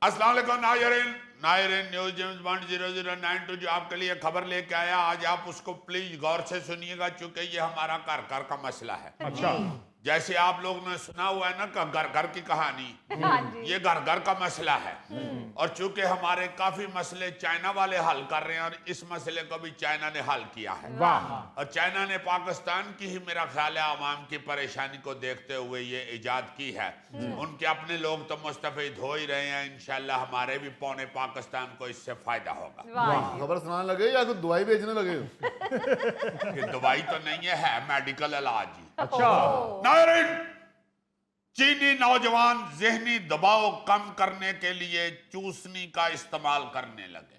अस्सलाम वालेकुम नायरीन नायरीन news James bond 0092 जो आपके लिए खबर लेके आया आज आप उसको प्लीज गौर से सुनिएगा क्योंकि ये हमारा घर घर का मसला है। अच्छा, जैसे आप लोग ने सुना हुआ है ना घर घर की कहानी, ये घर घर का मसला है। और चूंकि हमारे काफी मसले चाइना वाले हल कर रहे हैं और इस मसले को भी चाइना ने हल किया है। वाह। और चाइना ने पाकिस्तान की ही मेरा ख्याल है आवाम की परेशानी को देखते हुए ये इजाद की है। उनके अपने लोग तो मुस्तफीद हो ही रहे हैं, इंशाल्लाह हमारे भी पौने पाकिस्तान को इससे फायदा होगा। खबर सुनाने लगे या कुछ दवाई बेचने लगे हो? कि दवाई तो नहीं है मेडिकल इलाज ही। अच्छा, नायरीन, चीनी नौजवान जहनी दबाव कम करने के लिए चूसनी का इस्तेमाल करने लगे।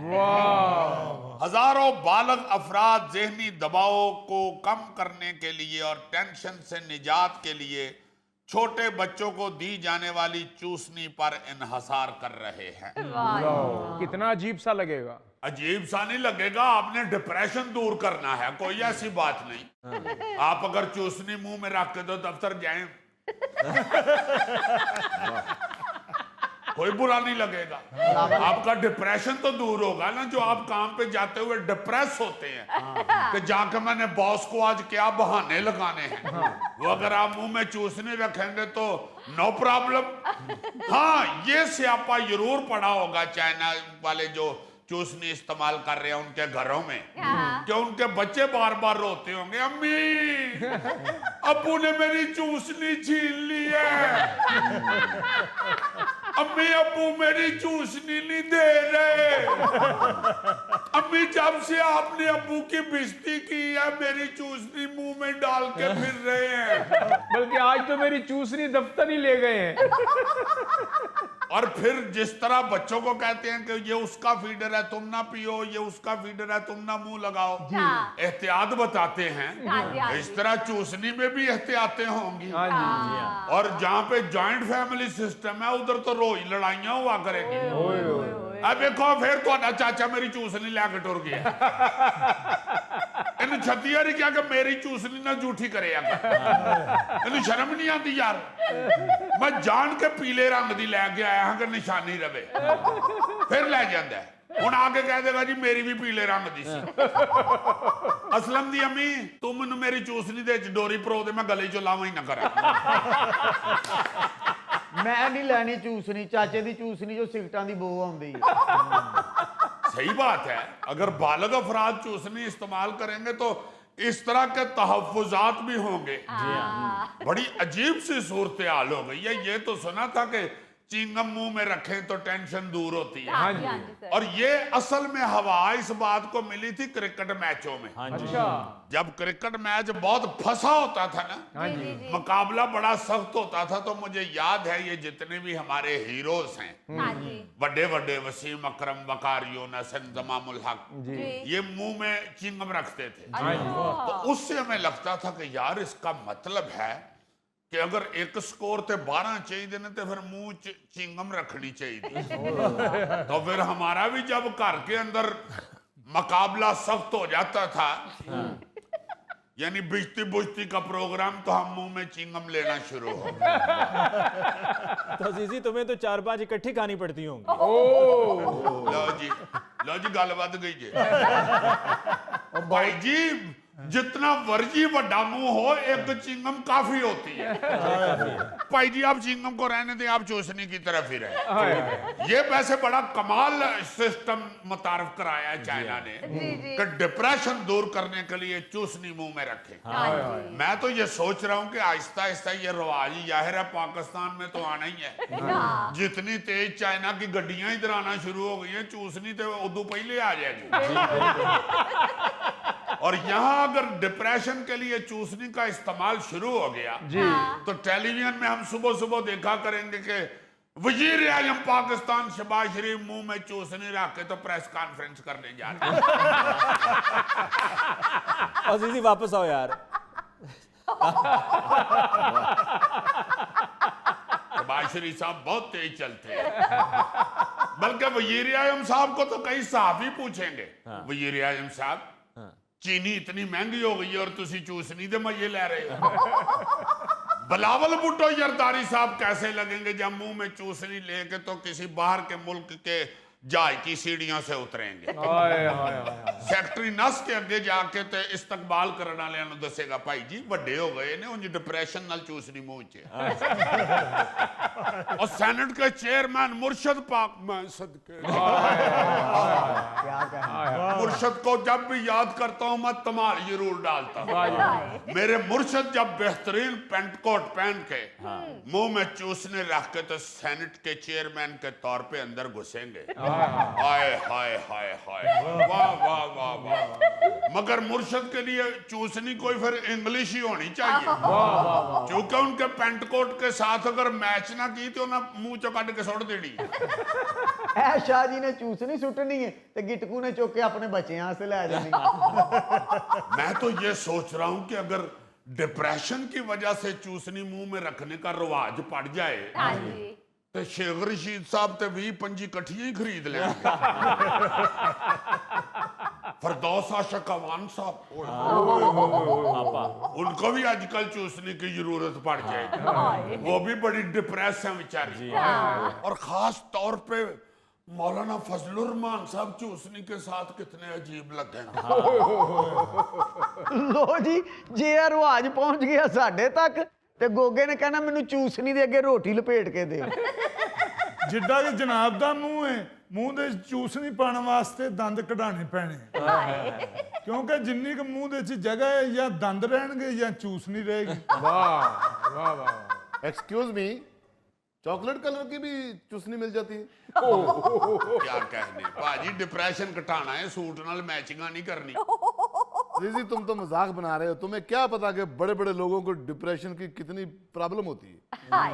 वाह। हजारों बालग अफराद जहनी दबाव को कम करने के लिए और टेंशन से निजात के लिए छोटे बच्चों को दी जाने वाली चूसनी पर इन्हसार कर रहे हैं। कितना अजीब सा लगेगा। अजीब सा नहीं लगेगा, आपने डिप्रेशन दूर करना है, कोई ऐसी बात नहीं। आप अगर चूसनी मुंह में रख के तो दफ्तर जाएं कोई बुरा नहीं लगेगा। आपका डिप्रेशन तो दूर होगा ना, जो आप काम पे जाते हुए डिप्रेस होते हैं कि जाके मैंने बॉस को आज क्या बहाने लगाने हैं, वो अगर आप मुंह में चूसने रखेंगे तो नो प्रॉब्लम। हाँ, ये स्यापा जरूर पड़ा होगा चाइना वाले जो चूसनी इस्तेमाल कर रहे हैं उनके घरों में, कि उनके बच्चे बार बार रोते होंगे, अम्मी अब्बू ने मेरी चूसनी छीन ली है, अम्मी अब्बू मेरी चूसनी नहीं दे रहे, अम्मी जब से आपने अब्बू की बेइज्जती की है मेरी चूसनी मुंह में डाल के फिर रहे हैं, बल्कि आज तो मेरी चूसनी दफ्तर ही ले गए हैं। और फिर जिस तरह बच्चों को कहते हैं कि ये उसका फीडर है तुम ना पियो, ये उसका फीडर है तुम ना मुंह लगाओ, एहतियात बताते हैं, इस तरह चूसनी में भी एहतियातें होंगी। और जहाँ पे जॉइंट फैमिली सिस्टम है उधर तो रोज लड़ाइयां हुआ करेंगी। अब देखो फिर तो चाचा मेरी चूसनी लैके टुर गया, इन छतिया क्या कि मेरी चूसनी ना झूठी करे, इन शर्म नहीं आती यार। मैं जान के पीले रंग दी लैके आया हाँ कि निशानी रवे, फिर लै जाता है ਹੁਣ आके कह देगा जी मेरी भी पीले रंग दी सी। असलम दी अम्मी तू मैनू मेरी चूसनी दे डोरी परो दे, मैं गले चो लावा ही ना करा। मैं नहीं लैनी चूसनी, चाचे दी चूसनी जो सिगटां दी बो आउंदी। सही बात है, अगर बालग अफराद चूसनी इस्तेमाल करेंगे तो इस तरह के तहफ़्फ़ुज़ात भी होंगे। बड़ी अजीब सी सूरत हाल हो गई है। ये तो सुना था कि चिंगम मुंह में रखें तो टेंशन दूर होती है, और ये असल में हवा इस बात को मिली थी क्रिकेट मैचों में। अच्छा, जब क्रिकेट मैच बहुत फंसा होता था ना, मुकाबला बड़ा सख्त होता था, तो मुझे याद है ये जितने भी हमारे हीरोज हैं बड़े बड़े वसीम अकरम वकार यूनुस तमामुल हक, ये मुंह में चिंगम रखते थे। तो उससे हमें लगता था कि यार इसका मतलब है कि अगर एक स्कोर ते 12 चाहिए ने तो फिर मुंह चिंगम रखनी चाहिए। तो फिर हमारा भी जब घर के अंदर मुकाबला सख्त हो जाता था, यानी बिजती बुजती का प्रोग्राम, तो हम मुंह में चिंगम लेना शुरू हो गए। तो अजीजी तुम्हें तो 4-5 इकट्ठी खानी पड़ती होंगी। लो जी गल बद गई जी। भाई जी जितना वर्जी वड्डा मुंह हो एक चिंगम काफी होती है। भाई जी आप चिंगम को रहने दें, आप चूसने की तरफ ही रहे। ये वैसे बड़ा कमाल सिस्टम मुतारफ कराया है चाइना ने कि डिप्रेशन दूर करने के लिए चूसनी मुंह में रखे। मैं तो ये सोच रहा हूँ कि आहिस्ता आहिस्ता ये रवाज जाहिर है पाकिस्तान में तो आना ही है। जितनी तेज चाइना की गड्डियां इधर आना शुरू हो गई है, चूसनी तो उदू पहले आ जाएगी। और यहाँ अगर डिप्रेशन के लिए चूसनी का इस्तेमाल शुरू हो गया तो टेलीविजन में हम सुबह सुबह देखा करेंगे कि वजीर आजम पाकिस्तान शहबाज शरीफ मुंह में चूसनी रख के तो प्रेस कॉन्फ्रेंस करने जा रहे हैं। अजीजी वापस आओ यार। शहबाज शरीफ साहब बहुत तेज चलते हैं, बल्कि वजीर आजम साहब को तो कई सहाफी पूछेंगे, वजीर आजम साहब चीनी इतनी महंगी हो गई है और तुसी चूसनी दे मजे ले रहे हो। बिलावल भुट्टो जरदारी साहब कैसे लगेंगे जब मुंह में चूसनी लेके तो किसी बाहर के मुल्क के जहाज की सीढ़ियों से उतरेंगे। हाय हाय हाय फैक्ट्री नस के अगे जाके ते इस्तकबाल करने वाले नु दसेगा भाई जी वड्डे हो गए ने उंज डिप्रेशन नाल चूसनी मुंह च। और सेनेट के चेयरमैन मुर्शद पाक मैं सदके क्या कहना। मुर्शद को जब भी याद करता हूं मैं तमाल जरूर डालता हूं। मेरे मुर्शद जब बेहतरीन पेंट कोट पहन के मुंह में चूसने रख के तो सेनेट के चेयरमैन के तौर पे अंदर घुसेंगे। हाय हाय हाय हाय वाह वाह वाह वाह। मगर मुर्शद के लिए चूसनी कोई फिर इंग्लिश ही होनी चाहिए, क्योंकि उनके पेंट कोट के साथ अगर मैच ना की तो ना मुंह चो कट के सुट देनी। ऐ शाह जी ने चूसनी सुटनी है तो गिटकू ने चुक के अपने बच्चे से ले जानी। मैं तो ये सोच रहा हूं कि अगर डिप्रेशन की वजह से चूसनी मुंह में रखने का रिवाज पड़ जाए हाँ जी तो शेख रशीद साहब ते 20-25 कट्ठियां ही खरीद लेंगे। फरदौस आशक अवान साहब उनको भी आजकल चूसने की जरूरत पड़ जाएगी, वो भी बड़ी डिप्रेस है बेचारी। और खास तौर पे मौलाना फजलुर रहमान साहब चूसनी के साथ कितने अजीब लगेंगे। लो जी जे रिवाज पहुंच गया साडे तक ते गोगे ने कहना मैनू चूसनी दे अगे रोटी लपेट के दे। जिड्डा कि जनाब दा मुंह है, मुंह दे चूसनी पाने वास्ते दंद कढाने पैने, क्योंकि जिन्नी क मुंह दे च जगह है या दंद रहणगे या चूसनी रहेगी। वाह वाह वाह। एक्सक्यूज मी, चॉकलेट कलर की भी चूसनी मिल जाती है? क्या कहने भाजी, डिप्रेशन घटाना है, सूट नाल मैचिंग नहीं करनी। जी तुम तो मजाक बना रहे हो, तुम्हें क्या पता कि बड़े बड़े लोगों को डिप्रेशन की कितनी प्रॉब्लम होती है।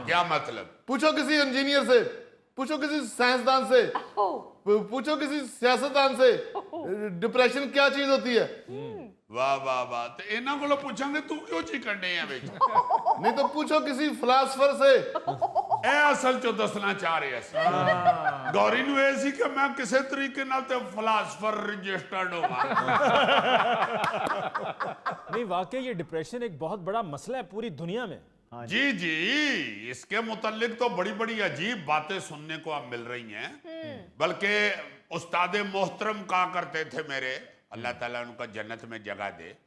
क्या मतलब? पूछो किसी इंजीनियर से, पूछो किसी साइंसदान से, पूछो किसी सियासतदान से डिप्रेशन क्या चीज होती है। वाह वाह वाह। तो इन्हों को पूछांगे तू क्यों चिकन डे है बेच? नहीं तो पूछो किसी फिलासफर से। ए असल चो दसना चाह रहे हैं गौरी नु ये सी कि मैं किसी तरीके नाल ते फिलासफर रजिस्टर्ड होवां। नहीं वाकई ये डिप्रेशन एक बहुत बड़ा मसला है पूरी दुनिया में। जी जी, इसके मुतालिक तो बड़ी बड़ी अजीब बातें सुनने को अब मिल रही हैं। बल्कि उस्ताद मोहतरम कहा करते थे मेरे, अल्लाह ताला उनका जन्नत में जगह दे,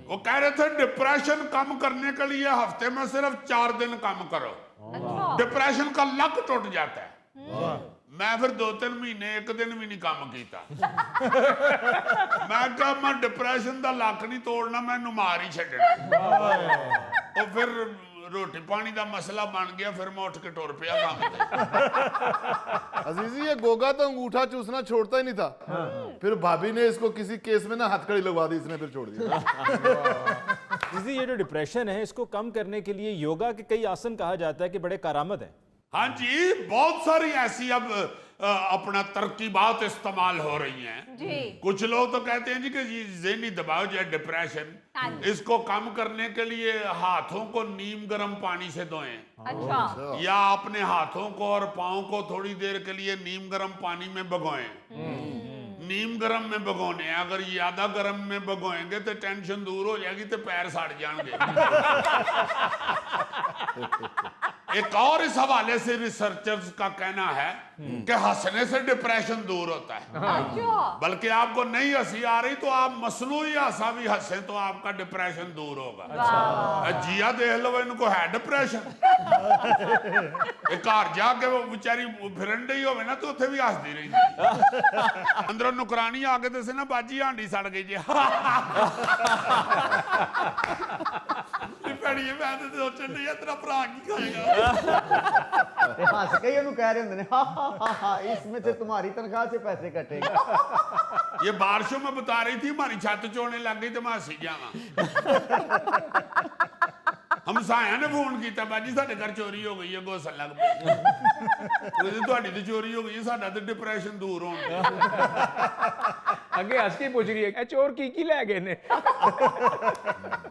वो कह रहे थे डिप्रेशन कम करने के लिए हफ्ते में सिर्फ 4 दिन काम करो, डिप्रेशन का लक टूट जाता है। मैं फिर 2-3 महीने 1 दिन भी नहीं काम किया। मैं कहा मैं डिप्रेशन का लक नहीं तोड़ना, मैं मार ही छड्डना। और फिर रोटी पानी का मसला बन गया, फिर मैं उठ के टुर पिया काम ते। अजीजी ये गोगा तो अंगूठा चूसना छोड़ता ही नहीं था, फिर भाभी ने इसको किसी केस में ना हथकड़ी लगवा दी, इसने फिर छोड़ दिया। इसी ये जो डिप्रेशन है इसको कम करने के लिए योगा के कई आसन कहा जाता है कि बड़े कारआमद हैं। हाँ जी, बहुत सारी ऐसी अब अपना तरकीबात इस्तेमाल हो रही हैं जी। कुछ लोग तो कहते हैं जी कि ज़हनी दबाव जो है डिप्रेशन, इसको कम करने के लिए हाथों को नीम गर्म पानी से धोएं, अच्छा या अपने हाथों को और पाँव को थोड़ी देर के लिए नीम गर्म पानी में भिगोएं। नीम गर्म में भिगोने, अगर ज्यादा गर्म में भिगोएंगे तो टेंशन दूर हो जाएगी तो पैर सड़ जाएंगे। एक और इस हवाले से रिसर्चर्स का कहना है कि हंसने से डिप्रेशन दूर होता है। बल्कि आपको नहीं हंसी आ रही तो आप मसनूई हंसा भी हंसे तो आपका डिप्रेशन दूर होगा। जिया देख लो, इनको है डिप्रेशन, घर जाके वो बेचारी फिरन ही हो ना तो उत्थे भी हंसती रही। अंदरों नुकरानी आके दसे ना बाजी हांडी सड़ गई जी। भैड़िए मैं तो सोचन नहीं तेरा भरा की खाएगा। हंस के ही उन्होंने कह रहे होंगे हा हा हा हा, इसमें से तुम्हारी तनख्वाह से पैसे कटेगा। ये बारिशों में बता रही थी हमारी छत चोने लग गई तो मैं हंसी जावा। हमसाया ने फोन किया, बाजी साडे घर चोरी हो गई है, घोसन लग पई। तुहाडी तो चोरी हो गई, साडा तो डिप्रेशन दूर हो गया। अगे हंस के पूछ रही है चोर की लै गए ने।